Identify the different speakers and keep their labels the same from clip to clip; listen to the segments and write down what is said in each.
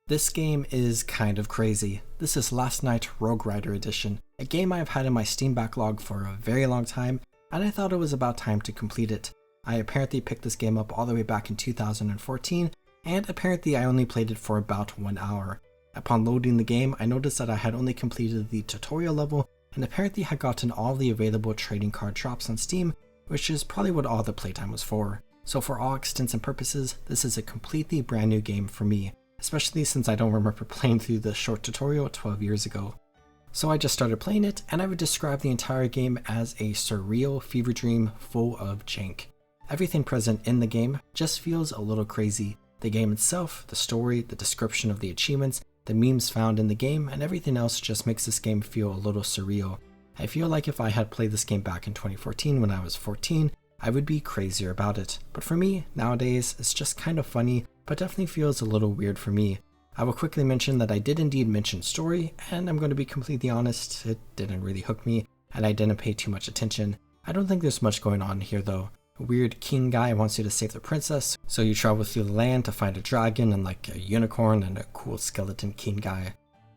Speaker 1: This game is kind of crazy. This is Last Night Rogue Rider Edition, a game I've had in my Steam backlog for a very long time, and I thought it was about time to complete it. I apparently picked this game up all the way back in 2014, and apparently I only played it for about 1 hour. Upon loading the game, I noticed that I had only completed the tutorial level, and apparently had gotten all the available trading card drops on Steam, which is probably what all the playtime was for. So for all extents and purposes, this is a completely brand new game for me, especially since I don't remember playing through the short tutorial 12 years ago. So I just started playing it, and I would describe the entire game as a surreal fever dream full of jank. Everything present in the game just feels a little crazy. The game itself, the story, the description of the achievements, the memes found in the game, and everything else just makes this game feel a little surreal. I feel like if I had played this game back in 2014 when I was 14, I would be crazier about it. But for me, nowadays, it's just kind of funny, but definitely feels a little weird for me. I will quickly mention that I did indeed mention story, and I'm going to be completely honest, it didn't really hook me, and I didn't pay too much attention. I don't think there's much going on here though. A weird king guy wants you to save the princess, so you travel through the land to find a dragon and like a unicorn and a cool skeleton king guy.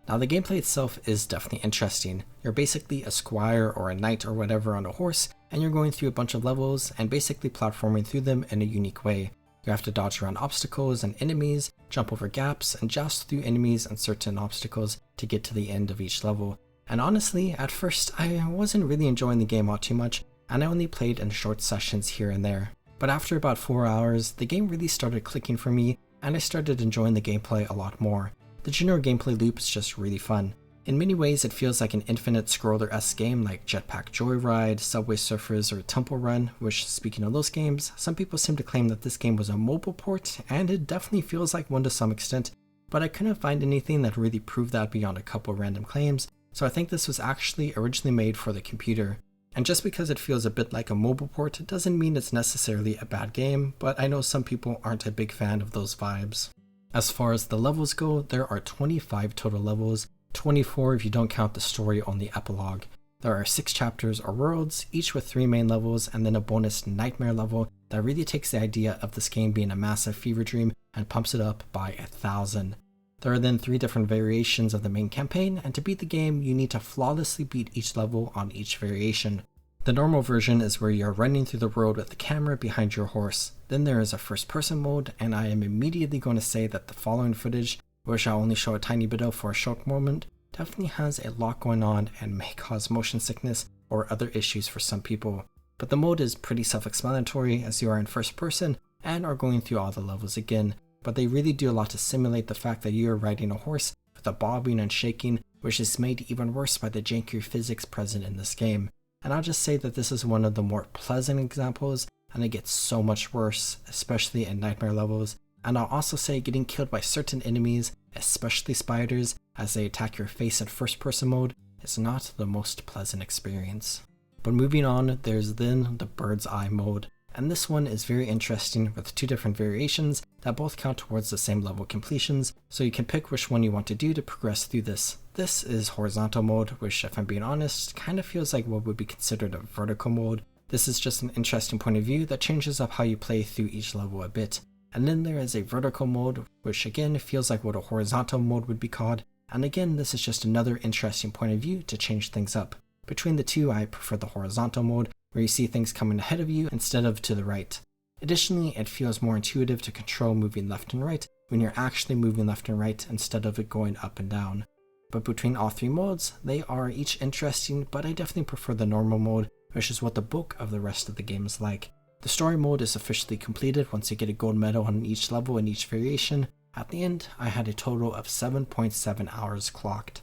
Speaker 1: Now the gameplay itself is definitely interesting. You're basically a squire or a knight or whatever on a horse, and you're going through a bunch of levels and basically platforming through them in a unique way. You have to dodge around obstacles and enemies, jump over gaps, and joust through enemies and certain obstacles to get to the end of each level. And honestly, at first I wasn't really enjoying the game all too much, and I only played in short sessions here and there. But after about 4 hours, the game really started clicking for me, and I started enjoying the gameplay a lot more. The general gameplay loop is just really fun. In many ways, it feels like an infinite scroller-esque game like Jetpack Joyride, Subway Surfers, or Temple Run, which, speaking of those games, some people seem to claim that this game was a mobile port, and it definitely feels like one to some extent, but I couldn't find anything that really proved that beyond a couple random claims, so I think this was actually originally made for the computer. And just because it feels a bit like a mobile port doesn't mean it's necessarily a bad game, but I know some people aren't a big fan of those vibes. As far as the levels go, there are 25 total levels, 24 if you don't count the story-only epilogue. There are 6 chapters or worlds, each with 3 main levels and then a bonus nightmare level that really takes the idea of this game being a massive fever dream and pumps it up by 1,000. There are then 3 different variations of the main campaign, and to beat the game, you need to flawlessly beat each level on each variation. The normal version is where you're running through the world with the camera behind your horse. Then there is a first-person mode, and I am immediately going to say that the following footage, which I'll only show a tiny bit of for a short moment, definitely has a lot going on and may cause motion sickness or other issues for some people. But the mode is pretty self-explanatory as you are in first person and are going through all the levels again, but they really do a lot to simulate the fact that you are riding a horse with a bobbing and shaking, which is made even worse by the jankier physics present in this game. And I'll just say that this is one of the more pleasant examples, and it gets so much worse, especially in nightmare levels. And I'll also say getting killed by certain enemies, especially spiders, as they attack your face in first person mode, is not the most pleasant experience. But moving on, there's then the bird's eye mode, and this one is very interesting with 2 different variations that both count towards the same level completions, so you can pick which one you want to do to progress through this. This is horizontal mode, which if I'm being honest, kind of feels like what would be considered a vertical mode. This is just an interesting point of view that changes up how you play through each level a bit. And then there is a vertical mode, which again feels like what a horizontal mode would be called, and again this is just another interesting point of view to change things up. Between the two, I prefer the horizontal mode, where you see things coming ahead of you instead of to the right. Additionally, it feels more intuitive to control moving left and right when you're actually moving left and right instead of it going up and down. But between all 3 modes, they are each interesting, but I definitely prefer the normal mode, which is what the bulk of the rest of the game is like. The story mode is officially completed once you get a gold medal on each level and each variation. At the end, I had a total of 7.7 hours clocked.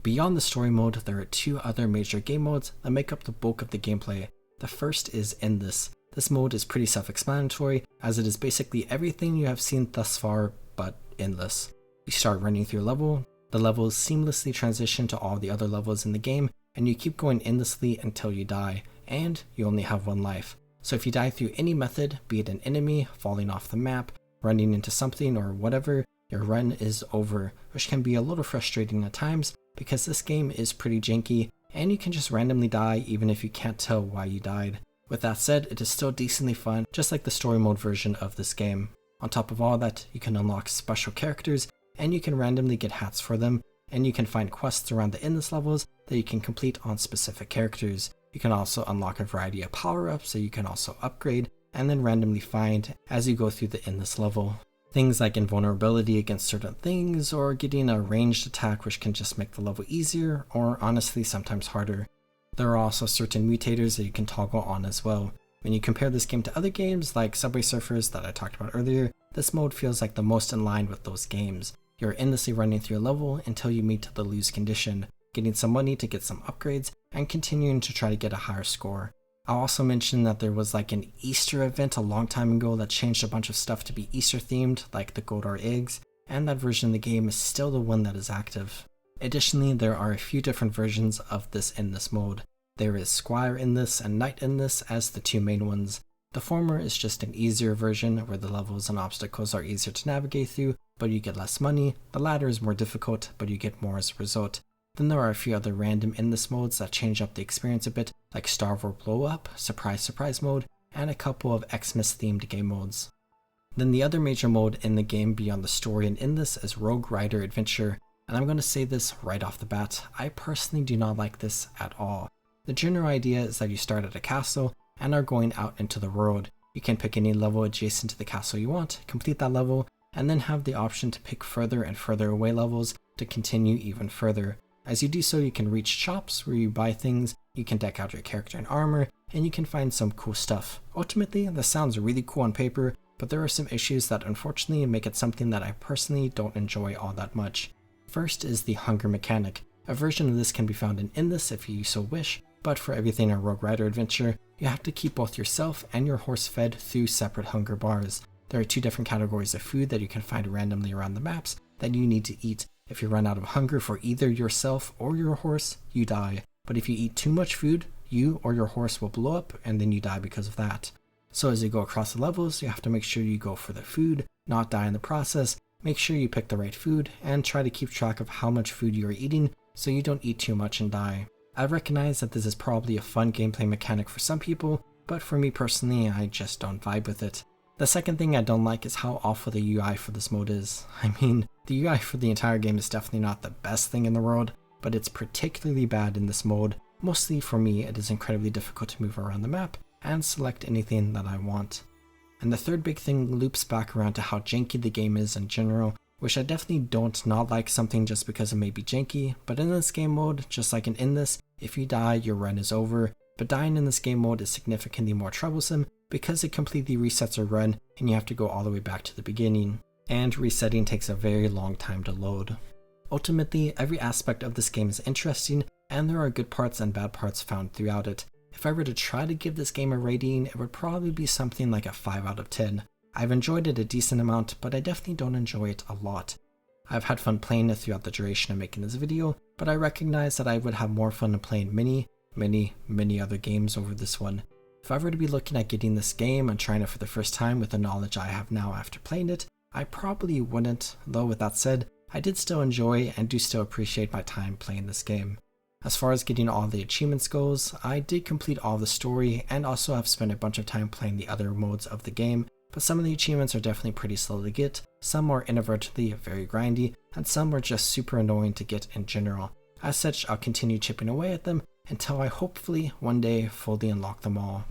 Speaker 1: Beyond the story mode, there are 2 other major game modes that make up the bulk of the gameplay. The first is Endless. This mode is pretty self-explanatory, as it is basically everything you have seen thus far, but endless. You start running through a level, the levels seamlessly transition to all the other levels in the game, and you keep going endlessly until you die, and you only have 1 life. So if you die through any method, be it an enemy, falling off the map, running into something, or whatever, your run is over, which can be a little frustrating at times, because this game is pretty janky, and you can just randomly die even if you can't tell why you died. With that said, it is still decently fun, just like the story mode version of this game. On top of all that, you can unlock special characters and you can randomly get hats for them, and you can find quests around the endless levels that you can complete on specific characters. You can also unlock a variety of power-ups that you can also upgrade and then randomly find as you go through the endless level. Things like invulnerability against certain things, or getting a ranged attack which can just make the level easier, or honestly sometimes harder. There are also certain mutators that you can toggle on as well. When you compare this game to other games like Subway Surfers that I talked about earlier, this mode feels like the most in line with those games. You're endlessly running through a level until you meet the lose condition, getting some money to get some upgrades, and continuing to try to get a higher score. I'll also mention that there was like an Easter event a long time ago that changed a bunch of stuff to be Easter themed, like the Godar eggs, and that version of the game is still the one that is active. Additionally, there are a few different versions of this endless mode. There is Squire Endless and Knight Endless as the two main ones. The former is just an easier version where the levels and obstacles are easier to navigate through, but you get less money. The latter is more difficult, but you get more as a result. Then there are a few other random endless modes that change up the experience a bit, like Starve or Blow Up, Surprise Surprise mode, and a couple of Xmas themed game modes. Then the other major mode in the game beyond the story and endless is Rogue Rider Adventure, and I'm going to say this right off the bat, I personally do not like this at all. The general idea is that you start at a castle and are going out into the world. You can pick any level adjacent to the castle you want, complete that level, and then have the option to pick further and further away levels to continue even further. As you do so, you can reach shops where you buy things, you can deck out your character in armor, and you can find some cool stuff. Ultimately, this sounds really cool on paper, but there are some issues that unfortunately make it something that I personally don't enjoy all that much. First is the hunger mechanic. A version of this can be found in Endless if you so wish, but for everything in Rogue Rider Adventure, you have to keep both yourself and your horse fed through separate hunger bars. There are two different categories of food that you can find randomly around the maps that you need to eat. If you run out of hunger for either yourself or your horse, you die. But if you eat too much food, you or your horse will blow up and then you die because of that. So as you go across the levels, you have to make sure you go for the food, not die in the process, make sure you pick the right food, and try to keep track of how much food you are eating so you don't eat too much and die. I recognize that this is probably a fun gameplay mechanic for some people, but for me personally, I just don't vibe with it. The second thing I don't like is how awful the UI for this mode is. I mean, the UI for the entire game is definitely not the best thing in the world, but it's particularly bad in this mode. Mostly for me, it is incredibly difficult to move around the map and select anything that I want. And the third big thing loops back around to how janky the game is in general, which I definitely don't not like something just because it may be janky, but in this game mode, just like in Endless, if you die, your run is over, but dying in this game mode is significantly more troublesome because it completely resets your run and you have to go all the way back to the beginning, and resetting takes a very long time to load. Ultimately, every aspect of this game is interesting, and there are good parts and bad parts found throughout it. If I were to try to give this game a rating, it would probably be something like a 5 out of 10. I've enjoyed it a decent amount, but I definitely don't enjoy it a lot. I've had fun playing it throughout the duration of making this video, but I recognize that I would have more fun playing many other games over this one. If I were to be looking at getting this game and trying it for the first time with the knowledge I have now after playing it, I probably wouldn't, though with that said, I did still enjoy and do still appreciate my time playing this game. As far as getting all the achievements goes, I did complete all the story and also have spent a bunch of time playing the other modes of the game, but some of the achievements are definitely pretty slow to get, some are inadvertently very grindy, and some are just super annoying to get in general. As such, I'll continue chipping away at them until I hopefully one day fully unlock them all.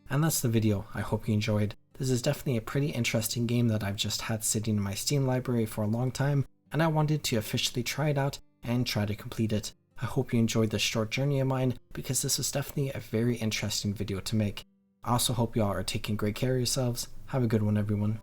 Speaker 1: And that's the video. I hope you enjoyed. This is definitely a pretty interesting game that I've just had sitting in my Steam library for a long time, and I wanted to officially try it out and try to complete it. I hope you enjoyed this short journey of mine, because this was definitely a very interesting video to make. I also hope you all are taking great care of yourselves. Have a good one, everyone.